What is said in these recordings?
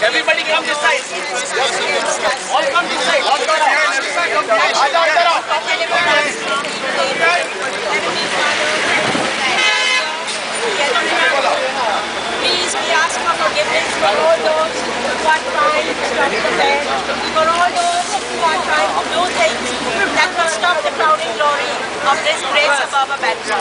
Everybody come this side. All come this side. All come this side. Please, we ask for forgiveness for all those who are trying to stop the fair, for all those who are trying to do things that will stop the crowning glory of this great suburb of Bandra.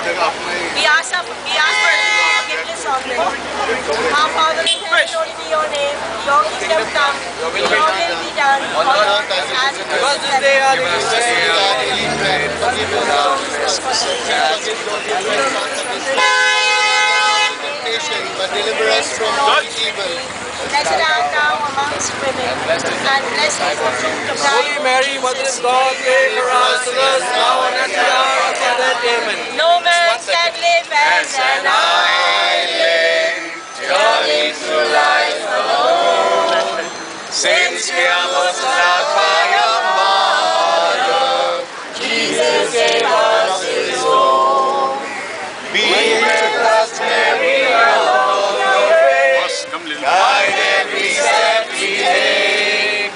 We ask for forgiveness on this. Our Father in heaven, hallowed be your name. Your kingdom come. Your will be done on earth as it is in heaven. But deliver us from all evil. Blessed art thou amongst women, and blessed is the fruit of thy Holy Mary, Mother of God, pray for us sinners now and at the hour of our death. Amen. No man can live as an Journey through life alone. Since we are most loved by your Mother, Jesus gave us his own. Be with us, Mary, along the way. Guide every step we take.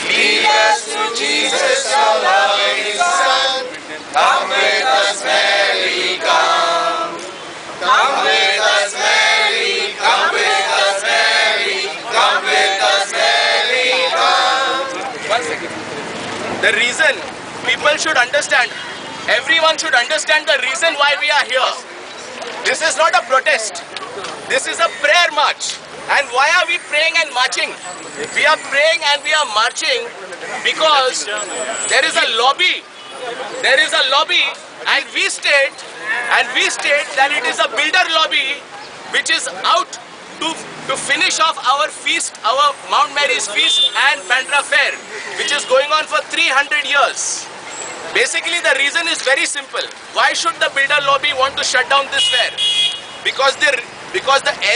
Lead us to Jesus, our loving Son. Come with us, Mary, come. Come with us, Mary. Come with us, Mary. Come with us, Mary, come. 1 second. The reason people should understand, everyone should understand the reason why we are here. This is not a protest. This is a prayer march. And why are we praying and marching? We are praying and we are marching because there is a lobby. There is a lobby, and we state that it is a builder lobby which is out to finish off our feast, our Mount Mary's feast and Bandra Fair, which is going on for 300 years. Basically, the reason is very simple. Why should the builder lobby want to shut down this fair? Because the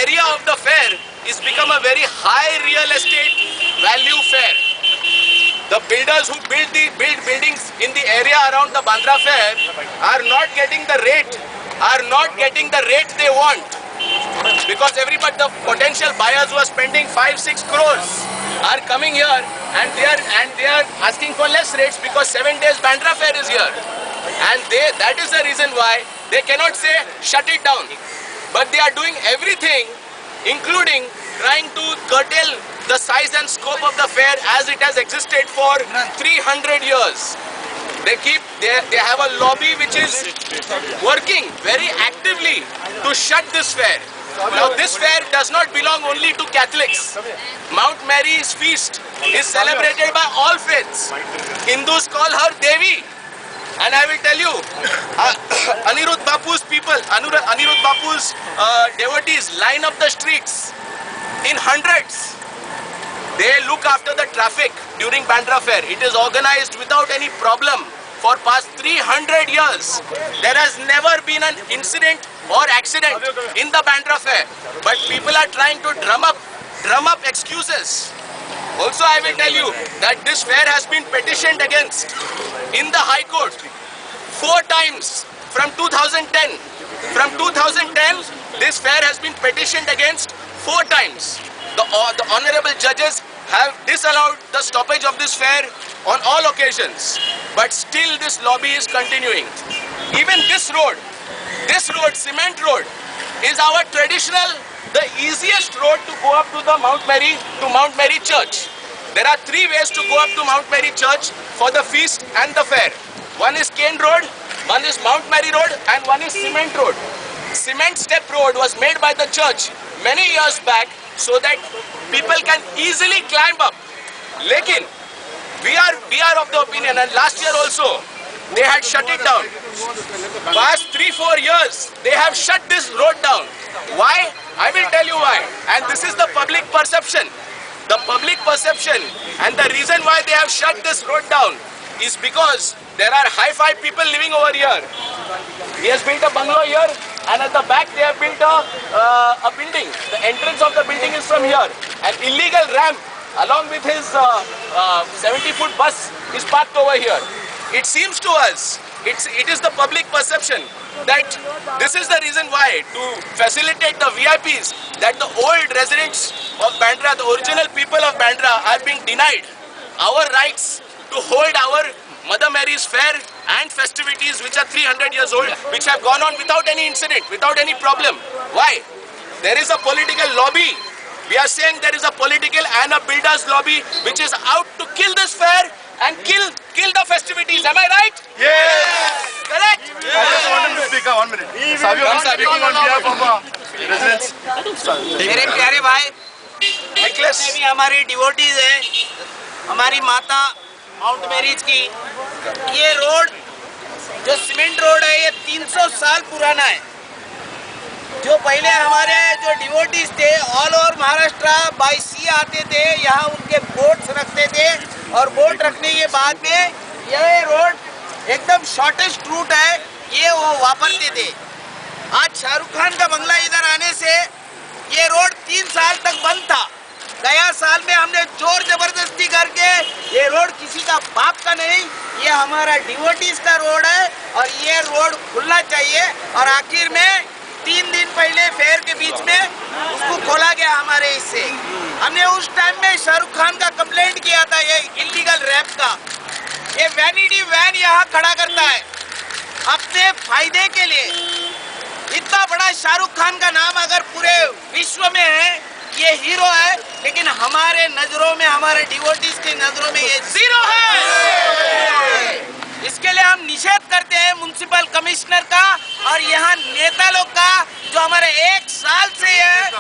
area of the fair is become a very high real estate value fair. The builders who build buildings in the area around the Bandra Fair are not getting the rate they want, because the potential buyers who are spending 5-6 crores are coming here and they are asking for less rates because 7 days Bandra Fair is here, and that is the reason why they cannot say shut it down, but they are doing everything, including trying to curtail the size and scope of the fair as it has existed for 300 years. They have a lobby which is working very actively to shut this fair. Now this fair does not belong only to Catholics. Mount Mary's feast is celebrated by all faiths. Hindus call her Devi. And I will tell you, Anirudh Bapu's people, Anirudh Bapu's devotees line up the streets in hundreds. They look after the traffic during Bandra Fair. It is organized without any problem for past 300 years. There has never been an incident or accident in the Bandra Fair. But people are trying to drum up excuses. Also, I will tell you that this fair has been petitioned against in the High Court 4 times from 2010. From 2010, this fair has been petitioned against 4 times. The honorable judges have disallowed the stoppage of this fair on all occasions, but still this lobby is continuing. Even this road, cement road, is our traditional, the easiest road to go up to the Mount Mary Church. There are 3 ways to go up to Mount Mary Church for the feast and the fair. One is Cane Road, one is Mount Mary Road, and one is Cement Road. Cement step road was made by the church many years back so that people can easily climb up. Lekin, we are of the opinion, and last year also, they had shut it down. Past 3-4 years, they have shut this road down. Why? I will tell you why. And this is the public perception. The public perception and the reason why they have shut this road down is because there are hi-fi people living over here. He has built a bungalow here, and at the back they have built a building. The entrance of the building is from here. An illegal ramp along with his 70-foot bus is parked over here. It seems to us, it is the public perception that this is the reason why, to facilitate the VIPs, that the old residents of Bandra, the original people of Bandra, are being denied our rights to hold our Mother Mary's Fair and festivities which are 300 years old, which have gone on without any incident, without any problem. Why? There is a political lobby. We are saying there is a political and a builders lobby which is out to kill this fair and kill the festivities. Am I right? Yes. Correct? I just wanted to speak 1 minute. Savio, I'm speaking on behalf of residents. मेरे प्यारे भाई, Nicholas. जितने भी हमारी devotees हैं, हमारी माता mount Mary's की, ये रोड जो सीमेंट रोड है ये 300 साल पुराना है। जो पहले हमारे जो डिवोटीज थे ऑल ओवर महाराष्ट्र बाय सी आते थे, यहाँ उनके बोट्स रखते थे और बोट रखने के बाद में ये रोड एकदम शॉर्टेस्ट रूट है, ये वो वापरते थे। आज शाहरुख खान का बंगला इधर आने से ये रोड 3 साल तक बंद था। गया साल में हमने जोर जबरदस्ती करके ये रोड किसी का बाप का नहीं, ये हमारा डिवोटीज का रोड है और ये रोड खुलना चाहिए। और आखिर में 3 दिन पहले फेयर के बीच में उसको खोला गया हमारे इससे। हमने उस टाइम में शाहरुख खान का कंप्लेंट किया था ये इलीगल रैप का। ये वैनिटी वैन यहाँ खड़ा करता है अपने फायदे के लिए। इतना बड़ा शाहरुख खान का नाम अगर पूरे विश्व में है, ये हीरो है, लेकिन हमारे नजरों में, हमारे डिवोटीज की नजरों में ये जीरो है। इसके लिए हम निषेध करते हैं म्युनिसिपल कमिश्नर का और यहाँ नेता लोग का, जो हमारे 1 साल से है।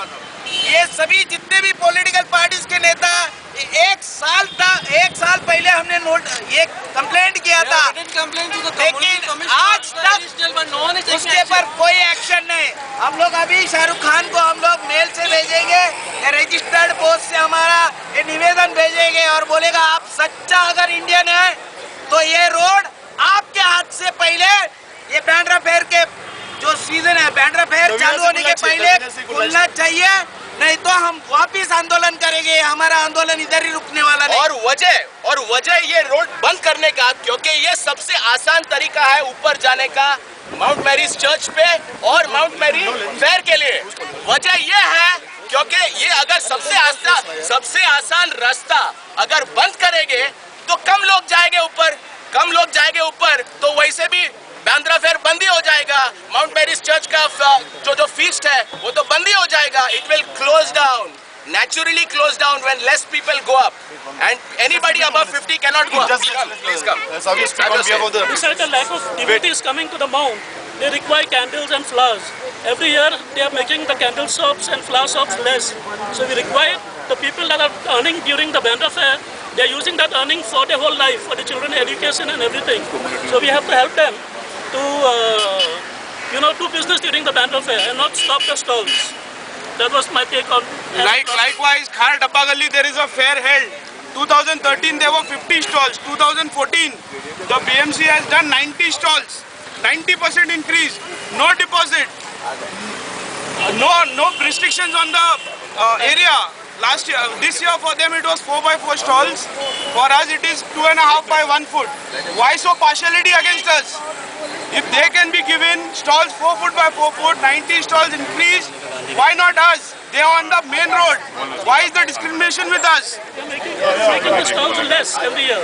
ये सभी जितने भी पॉलिटिकल पार्टीज के नेता 1 साल पहले हमने ये कंप्लेंट किया था, लेकिन आज तक उसके पर कोई एक्शन नहीं। हम लोग अभी शाहरुख खान को हम लोग मेल से भेजेंगे, रजिस्टर्ड पोस्ट से हमारा ये निवेदन भेजेंगे और बोलेगा आप सच्चा अगर इंडियन है तो ये रोड आपके हाथ से पहले, ये बैंड्रा फेयर के जो सीजन है, बैंड्रा फेयर चालू होने के पहले खुलना चाहिए, नहीं तो हम वापिस आंदोलन करेंगे। हमारा आंदोलन इधर ही रुकने वाला नहीं। और वजह ये रोड बंद करने का, क्योंकि ये सबसे आसान तरीका है ऊपर जाने का माउंट मैरीज चर्च पे और माउंट मैरी फेयर के लिए। वजह ये है क्योंकि ये अगर सबसे आसान रास्ता अगर बंद करेंगे तो कम लोग जाएंगे ऊपर, तो वैसे भी बैंड्रा फेयर बंद ही हो जाएगा। माउंट मैरीज चर्च का जो फीस्ट है वो तो बंद ही हो जाएगा। It will close down, naturally close down when less people go up, and anybody above 50 cannot go up. Please come. Savio, speak on behalf of the Besides the lack of devotees coming to the mount, they require candles and flowers. Every year they are making the candle shops and flower shops less. So we require the people that are earning during the Bandra Fair, they are using that earning for their whole life, for the children education and everything. So we have to help them to do business during the Bandra Fair and not stop the stalls. That was my take on. Likewise, Khar Dabba Galli, there is a fair held. 2013 there were 50 stalls. 2014 the BMC has done 90 stalls. 90% increase. No deposit. No restrictions on the area. This year for them it was 4x4 stalls. For us it is 2.5 by 1 foot. Why so partiality against us? If they can be given stalls 4 foot by 4 foot, 90 stalls increase, why not us? They are on the main road. Why is the discrimination with us? Making the stalls less every year.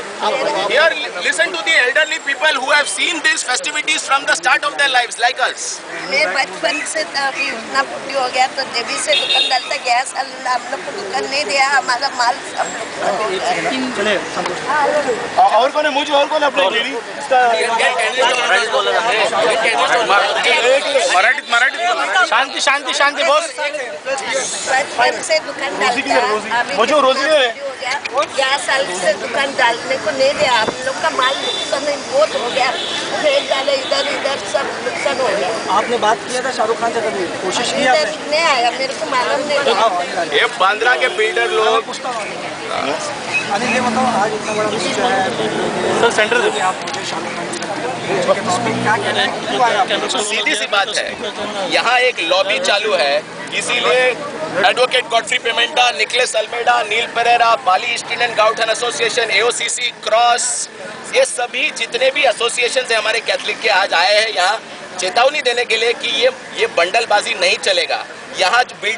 Here, listen to the elderly people who have seen these festivities from the start of their lives, like us. मैं बचपन से अभी इतना बुद्धि हो गया तो देवी से दुकानदार तक गैस हम लोग को दुकान नहीं दिया, हमारा माल सब और कौन है? मुझे और कौन अपने मराठी शांति बॉस। बचपन से दुकान डालता, मुझे रोजी नहीं है। 11 साल से दुकान डालने को नहीं दिया। हम लोग का माल नुकसान बहुत हो गया, फेंक डाले इधर सब नुकसान हो गया। आपने बात किया था शाहरुख खान से, कभी कोशिश की आपने? इधर नहीं आया, मेरे को मालूम नहीं। ये बांद्रा के बिल्डर लोग अनिल ये बताओ, आज इतना बड़ा विषय है सर, सेंटर से आप मुझे शाहरुख खान जी क्या कहना है, क्यों आया आप? सीधी सी बात है, यहाँ एक लॉबी चालू है, इसीलिए advocate Godfrey Pimenta, Nicholas Almeida, Neil Pereira, बाली East Indian Gaothan association, AOCC, Cross, ये सभी जितने भी एसोसिएशन है हमारे कैथलिक के, आज आए हैं यहाँ चेतावनी देने के लिए कि ये बंडलबाजी नहीं चलेगा। यहाँ बिल्डर